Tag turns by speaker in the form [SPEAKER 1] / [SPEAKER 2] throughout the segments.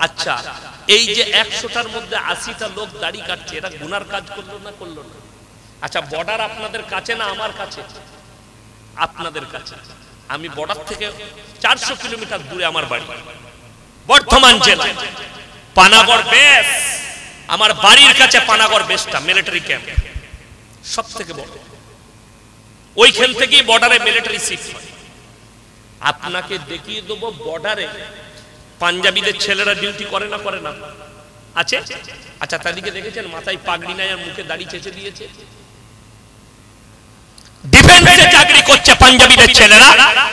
[SPEAKER 1] আচ্ছা, এই যে 100টার মধ্যে 80টা লোক দাড়ি কাটছে, এরা গুনার কাজ করলো না করলো না? আচ্ছা, বর্ডার আপনাদের কাছে না আমার কাছে? আপনাদের কাছে। আমি বর্ডার থেকে 400 কিলোমিটার দূরে আমার বাড়ি, বর্ধমান জেলা, পানাগড় বেস। আমার বাড়ির কাছে পানাগড় বেসটা মিলিটারি ক্যাম্প সব থেকে বড়, ওইখান থেকেই বর্ডারে মিলিটারি শিফট হয়। আপনাকে দেখিয়ে দেবো, বর্ডারে পাঞ্জাবিদের ছেলেরা ডিউটি করে না করে না? আছে। আচ্ছা, তাদেরকে দেখেছেন মাথায় পাগড়ি নাই আর মুখে দাড়ি চেঁচে দিয়েছে? ডিফেন্সে চাকরি করছে পাঞ্জাবিদের ছেলেরা,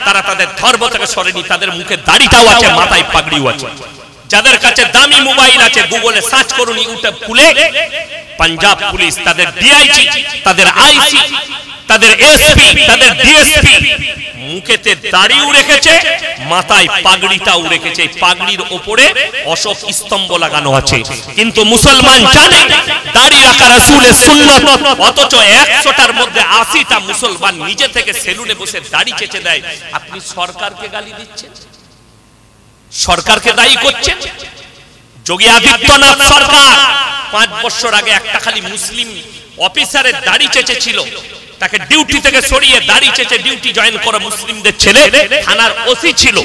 [SPEAKER 1] তারা তাদের ধর্ম থেকে সরেনি, তাদের মুখে দাড়িটাও আছে, মাথায় পাগড়িও আছে। যাদের কাছে দামি মোবাইল আছে, গুগলে সার্চ করুন, ইউটিউব খুলে পাঞ্জাব পুলিশ, তাদের ডিআইজি, তাদের আইসি, তাদের এসপি, তাদের ডিএসপি মুখেতে দাড়িও রেখেছে, মাথায় পাগড়িটাও রেখেছে। পাগড়ির উপরে অশোক স্তম্ভ লাগানো আছে। কিন্তু মুসলমান জানে দাড়ি রাখা রাসূলের সুন্নাত, অথচ 100টার মধ্যে 80টা মুসলমান নিজে থেকে সেলুনে বসে দাড়ি চেঁচে দেয়। আপনি সরকারকে গালি দিচ্ছেন, সরকারকে দায়ী করছেন। যোগী আদিত্যনাথ সরকার 5 বছর আগে একটা খালি মুসলিম অফিসারের দাড়ি চেঁচেছিল, তাকে ডিউটি থেকে সরিয়ে দাড়ি চেঁচে ডিউটি জয়েন করা মুসলিমদের ছেলে, থানার ওসি ছিল,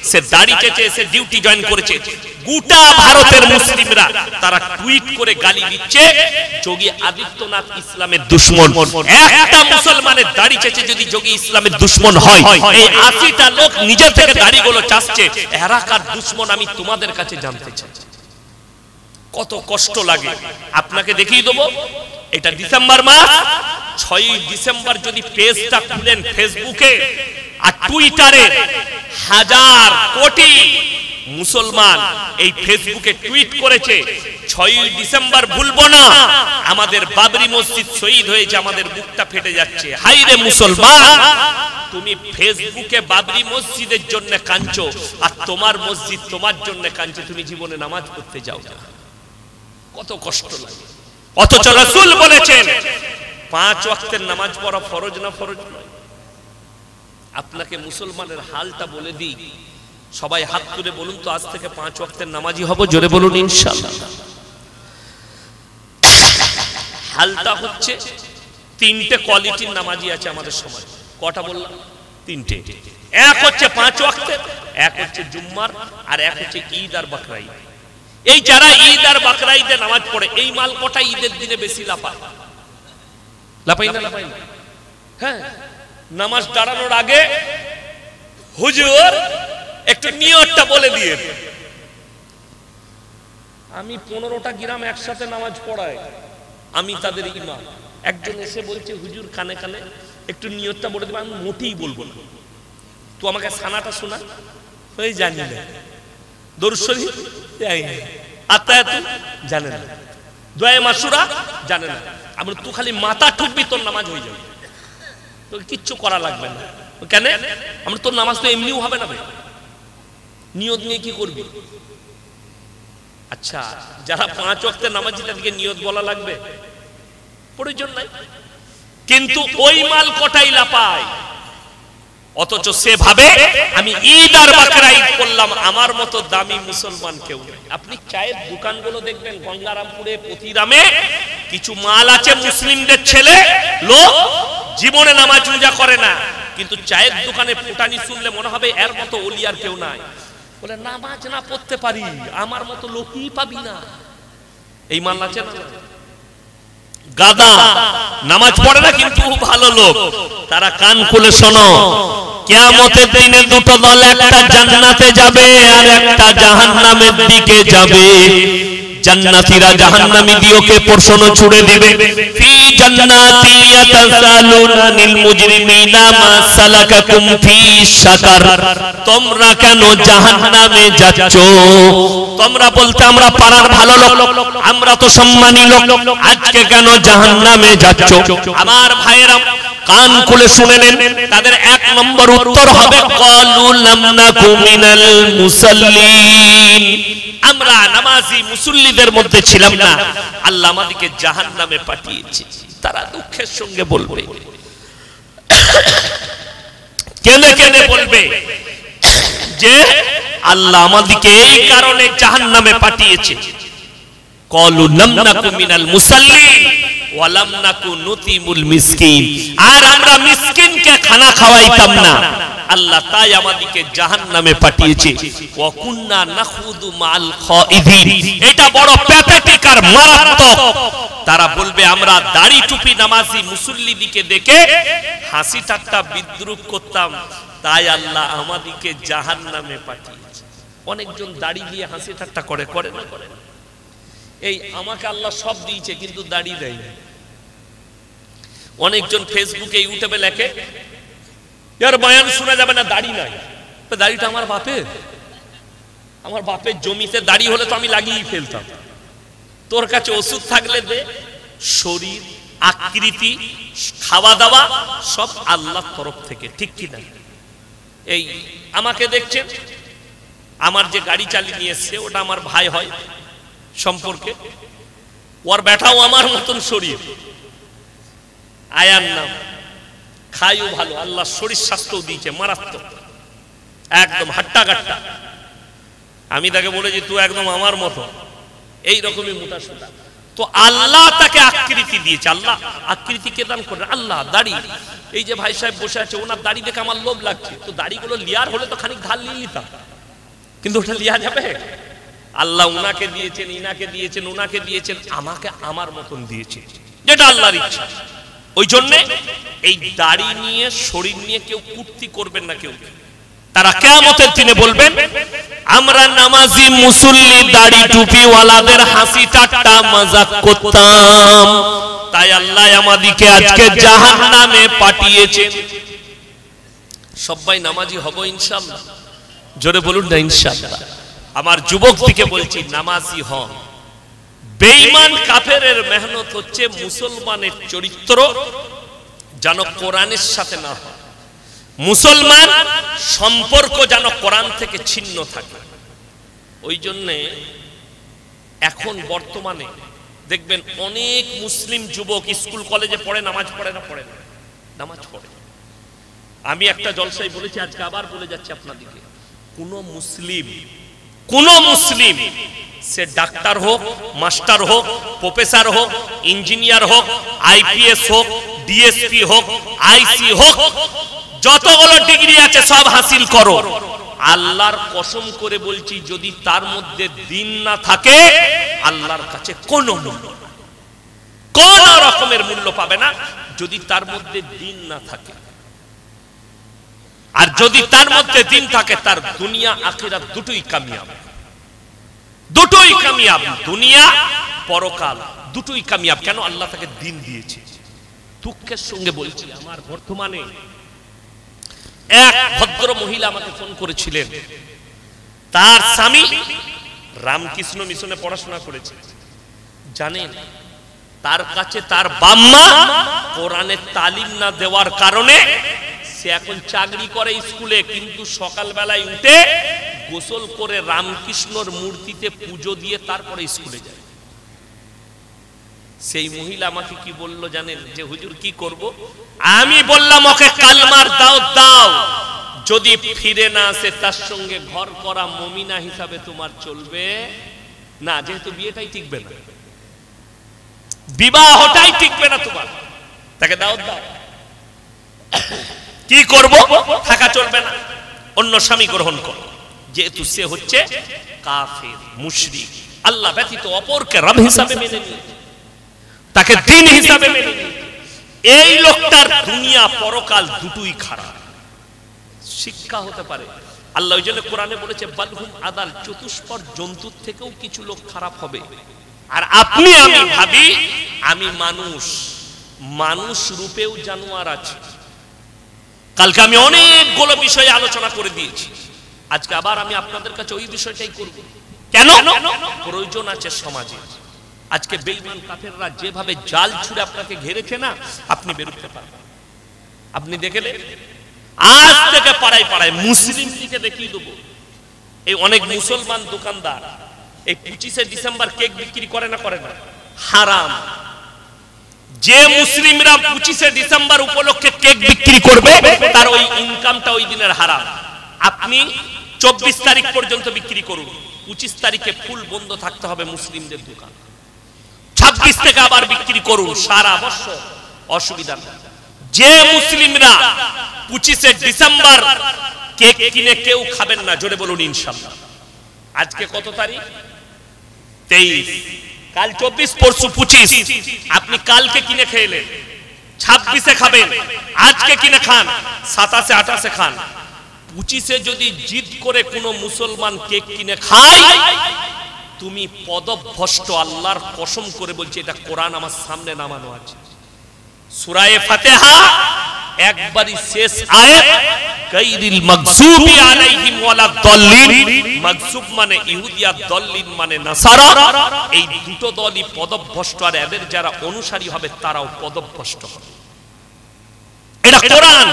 [SPEAKER 1] সে দাড়ি চেঁচে এসে ডিউটি জয়েন করেছে। গোটা ভারতের মুসলিমরা তারা টুইট করে গালি দিচ্ছে যোগী আদিত্যনাথ ইসলামের দুশমন। একটা মুসলমানের দাড়ি চেঁচে যদি যোগী ইসলামের দুশমন হয়, এই 80টা লোক নিজে থেকে দাড়িগুলো চাচ্ছে, এরা কার দুশমন আমি তোমাদের কাছে জানতে চাই। কত কষ্ট লাগে। আপনাকে দেখিয়ে দেবো, এটা ডিসেম্বর মাস, 6 ডিসেম্বর যদি পেজটা খুলেন ফেসবুকে আর টুইটারে, 1000 কোটি মুসলমান এই ফেসবুকে টুইট করেছে 6 ডিসেম্বর ভুলবো না, আমাদের বাবরি মসজিদ শহীদ হয়েছে, আমাদের বুকটা ফেটে যাচ্ছে। হাই রে মুসলমান, তুমি ফেসবুকে বাবরি মসজিদের জন্য কাঁদছো আর তোমার মসজিদ তোমার জন্য কাঁদছে, তুমি জীবনে নামাজ পড়তে যাও না, কত কষ্ট লাগে। অথচ রাসূল বলেছেন 5 ওয়াক্তের নামাজ পড়া ফরজ না ফরজ নয়? আপনাকে মুসলমানের হালটা বলে দিই, সবাই হাত তুলে বলুন তো, আজ থেকে 5 ওয়াক্তের নামাজি হব, জোরে বলুন ইনশাআল্লাহ। হালটা হচ্ছে 3টে কোয়ালিটির নামাজি আছে আমাদের সমাজে। কটা বললাম? 3টে। এক হচ্ছে 5 ওয়াক্তের, এক হচ্ছে জুম্মার, আর এক হচ্ছে ঈদ আর বকরা ঈদ। এই যারা ঈদ আর বকরা ঈদে নামাজ পড়ে, এই মাল কটা ঈদের দিনে বেশি লাপায়? লাপাই না? লাপাই না? হ্যাঁ, নামাজ দাঁড়ানোর আগে হুজুর একটু নিয়তটা বলে দিয়ে, আমি 15টা গ্রাম একসাথে নামাজ পড়াই, আমি তাদের ইমাম। একজন এসে বলছে হুজুর কানে কানে একটু নিয়তটা বলে দেবে। আমি মোটেই বলবো না, তো আমাকে সানাটা শোনা, ওই জানি না, দরুদ শরীফ আতায়াত জানে না, দোয়া মাসুরা জানে না। আমরা তুই খালি মাথা ঠুকবি, তোর নামাজ হয়ে যাবে, তোকে কিচ্ছু করা লাগবে না। কেন? আমরা তোর নামাজ তো এমনিও হবে না, নিয়ত নিয়ে কি করবি? আচ্ছা, যারা 5 ওয়াক্তের নামাজি তাদেরকে নিয়ত বলা লাগবে? প্রয়োজন নাই। কিন্তু ওই মাল কটাই লাপায়, অথচ সে ভাবে আমি ঈদ আর বকরা ঈদ করলাম, আমার মতো দামি মুসলমান কেউ নেই। আপনি চায়ের দোকানগুলো দেখবেন গঙ্গারামপুরে, পতিরামে কিছু মাল আছে মুসলিমদের ছেলে লোক, জীবনে নামাজ রোজা করে না, কিন্তু চায়ের দোকানে ফুটানি শুনলে মনে হবে এর মতো ওলি আর কেউ নাই। বলে নামাজ না পড়তে পারি, আমার মতো লোকই পাবি না। এই মাল আছে না? গাদা নামাজ পড়ে না কিন্তু ভালো লোক। তারা কান খুলে শোনো, কিয়ামতের দিনে দুটো দল, একটা জান্নাতে যাবে আর একটা জাহান্নামের দিকে যাবে। জান্নাতীরা জাহান্নামীদেরকে প্রশ্ন ছুড়ে দিবে, ফি জান্নাতি ইয়াতাসালুনা নিল মুজরিমিনা মা সালাকাকুম ফি সাকার, তোমরা কেন জাহান্নামে যাচ্ছ? তোমরা বলতে আমরা পাড়ার ভালো লোক, আমরা তো সম্মানী লোক, আজকে কেন জাহান্নামে যাচ্ছ? আমার ভাইয়েরা কান খুলে শুনে নেন, তাদের 1 নম্বর উত্তর হবে ক্বালু লাম নাকু মিনাল মুসাল্লিন, আমরা নামাজি মুসল্লিদের মধ্যে ছিলাম না, আল্লাহ আমাদেরকে জাহান্নামে পাঠিয়েছে। তারা দুঃখের সঙ্গে বলবে, কেনে কেনে বলবে যে আল্লাহ আমাদেরকে এই কারণে জাহান্নামে পাঠিয়েছে। ক্বালু লাম নাকু মিনাল মুসাল্লিন ওয়া লাম নাকু নুতিমুল মিসকিন, আর আমরা মিসকিনকে খানা খাওয়াইতাম না, আল্লাহ তাই আমাদেরকে জাহান্নামে পাঠিয়েছে। ওয়া কুননা নাখুদু মাল খাইদিন, এটা বড় প্যাথেটিক আর মারাত্মক। তারা বলবে আমরা দাড়ি টুপি নামাজি মুসল্লিদিকে দেখে হাসি ঠাট্টা বিদ্রুপ করতাম, তাই আল্লাহ আমাদেরকে জাহান্নামে পাঠিয়েছে। অনেকজন দাড়ি দিয়ে হাসি ঠাট্টা করে না করে? এই আমাকে আল্লাহ সব দিয়েছে কিন্তু দাড়ি দেয় না। অনেকজন ফেসবুকে ইউটিউবে লেখে यार बयान শোনা যাবে না, দাড়ি নাই। তো দাড়িটা আমার বাপের জমিতে দাড়ি হলে তো আমি লাগিয়ে ফেলতাম। তোর কাছে ওষুধ থাকলে দে। শরীর, আকৃতি, খাওয়া দাওয়া সব আল্লাহর তরফ থেকে, ঠিক কি না? এই আমাকে দেখছেন, আমার যে গাড়ি চালিয়ে নিয়ে এসছে ওটা আমার ভাই হয় সম্পর্কে, ওর বেটাও আমার মতন শরীর, আয়ার নাম, খাইও ভালো, আল্লাহ শরীর স্বাস্থ্য দিয়েছে মারাত্মক, একদম হাট্টা গাট্টা। আমি তাকে বলেছি তুই একদম আমার মতো, এইরকমই মোটা সোটা। তো আল্লাহ তাকে আকৃতি দিয়েছে। আল্লাহ আকৃতি কে দান করে? আল্লাহ। দাড়ি, এই যে ভাই সাহেব বসে আছে ওনার দাড়ি দেখে আমার লোভ লাগছে, তো দাড়িগুলো লিয়ার হলে তো খানিক ধার নিয়ে নিতাম, কিন্তু ওটা লিয়া যাবে? আল্লাহ উনাকে দিয়েছেন, ইনাকে দিয়েছেন, উনাকে দিয়েছেন, আমাকে আমার মতন দিয়েছে, যেটা আল্লাহর ইচ্ছা। ওই জন্য এই দাড়ি নিয়ে, শরীর নিয়ে কেউ কুর্তি করবেন না কেউ। তারা কিয়ামতের দিনে বলবেন আমরা নামাজি মুসল্লি দাড়ি টুপিওয়ালাদের হাসি ঠাট্টা মজাক করতাম, তাই আল্লাহ আমাদেরকে আজকে জাহান্নামে পাঠিয়েছেন। সবাই নামাজি হব ইনশাআল্লাহ? জোরে বলুন না ইনশাআল্লাহ। আমার যুবক দিকে বলছি নামাজি হন। বেঈমান কাফেরের মেহনত হচ্ছে মুসলমানের চরিত্র যেন কোরআনের সাথে না হয়, মুসলমান সম্পর্ক যেন কোরআন থেকে ছিন্ন থাকে। ওই জন্যে এখন বর্তমানে দেখবেন অনেক মুসলিম যুবক স্কুল কলেজে পড়ে, নামাজ পড়ে না? পড়ে না, নামাজ পড়ে। আমি একটা জলসায় বলেছি, আজকে আবার বলে যাচ্ছি আপনাদেরকে, কোন মুসলিম সে ডাক্তার হোক, মাস্টার হোক, প্রফেসর হোক, ইঞ্জিনিয়ার হোক, আইপিএস হোক, ডিএসপি হোক, আইসি হোক, যতগুলো ডিগ্রি আছে সব হাসিল করো, আল্লাহর কসম করে বলছি যদি তার মধ্যে দ্বীন না থাকে আল্লাহর কাছে কোনো রকমের মূল্য পাবে না। যদি তার মধ্যে দ্বীন না থাকে, আর যদি তার মধ্যে দ্বীন থাকে, তার দুনিয়া আখিরাত দুটোই কামিয়াব, দুটোই কামিয়াব, দুনিয়া পরকাল দুটোই কামিয়াব। কেন? আল্লাহ তাকে দ্বীন দিয়েছে। দুঃখের সঙ্গে বলছি, আমার বর্তমানে এক ভদ্র মহিলা আমাকে ফোন করেছিলেন, তার স্বামী রামকৃষ্ণ মিশনে পড়াশোনা করেছে। জানেন, তার কাছে তার বাম্মা কোরআনের তালিম না দেওয়ার কারণে সে এখন চাকরি করে স্কুলে, কিন্তু সকালবেলায় উঠে গোসল করে রামকৃষ্ণর মূর্তিতে পুজো দিয়ে তারপরে স্কুলে যায়। সেই মহিলা আমাকে কি বলল জানেন? যে হুজুর কি করব? আমি বললাম ওকে কালমার দাও, যদি ফিরে না আসে তার সঙ্গে ঘর করা মুমিনা হিসাবে তোমার চলবে না, যেহেতু বিয়েটাই টিকবে না, বিবাহটাই টিকবে না তোমার, তাকে দাও। কি করব? থাকা চলবে না, অন্য স্বামী গ্রহণ করো, যেহেতু সে হচ্ছে কাফের, মুশরিক, আল্লাহ ব্যতীত অপরকে রব হিসাবে মেনে নিয়েছে, তাকে দ্বীন হিসাবে মেনে নিয়েছে। এই লোকটার দুনিয়া পরকাল দুটোই খারাপ। শিক্ষা হতে পারে। আল্লাহ ওই জন্য কোরআনে বলেছে বালহুম আদাল, চতুষ্পদ জন্তুর থেকেও কিছু লোক খারাপ হবে। আর আপনি আমি ভাবি আমি মানুষ রূপেও জানোয়ার আছে। কালকে আমি অনেকগুলো বিষয়ে আলোচনা করে দিয়েছি, আজকে আবার আমি আপনাদের কাছে ওই বিষয়টাই করব। কেন? প্রয়োজন আছে সমাজে। আজকে বেঈমান কাফেররা যেভাবে জাল ছুঁড়ে আপনাকে ঘেরেছে না, আপনি বেরোতে পারবেন। আপনি দেখলেন আজ থেকে পাড়ায় পাড়ায় মুসলিম দিকে দেখিয়ে দেবো। এই অনেক মুসলমান দোকানদার এই 25শে ডিসেম্বর কেক বিক্রি করে না? হারাম। যে মুসলিমরা 25শে ডিসেম্বর উপলক্ষে কেক বিক্রি করবে তার ওই ইনকামটা ওই দিনের হারাম। আপনি 24 তারিখ পর্যন্ত বিক্রি করুন, 25 তারিখে ফুল বন্ধ থাকতে হবে মুসলিমদের দোকান, 26 থেকে আবার বিক্রি করুন সারা বছর, অসুবিধা নেই। যে মুসলিমরা 25শে ডিসেম্বর কেক কিনে কেউ খাবেন না, জোরে বলুন ইনশাআল্লাহ। আজকে কত তারিখ? 23, কাল 24, পরশু 25, আপনি কালকে কিনে খেলেন, 26শে খাবেন, আজকে কিনে খান, 27শে 28শে খান। 25শে যদি জিদ করে কোনো মুসলমান কেক কিনে খায়, তুমি পদভ্রষ্ট, আল্লাহর কসম করে বলছি, এটা কোরআন আমার সামনে নামানো আছে, সূরা ফাতিহা একবারই শেষ আয়াত, গায়রিল মাগযুবি আলাইহিম ওয়ালাদ দাল্লিন। মাগযুব মানে ইহুদি আর দাল্লিন মানে নাসারা, এই দুটো দলই পদভ্রষ্ট, আর এদের যারা অনুসারী হবে তারাও পদভ্রষ্ট হবে। এটা কোরআন,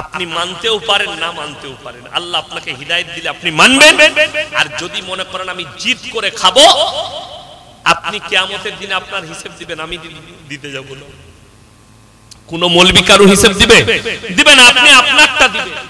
[SPEAKER 1] আপনি মানতেও পারেন না মানতেও পারেন, আল্লাহ আপনাকে হিদায়াত দিলে আপনি মানবেন। আর যদি মনে করেন আমি জিদ করে খাবো, আপনি কিয়ামতের দিনে আপনার হিসাব দিবেন, আমি দিতে যাব না। কোন মৌলবি কারো হিসাব দিবে? দিবে না, আপনি আপনারটা দিবেন।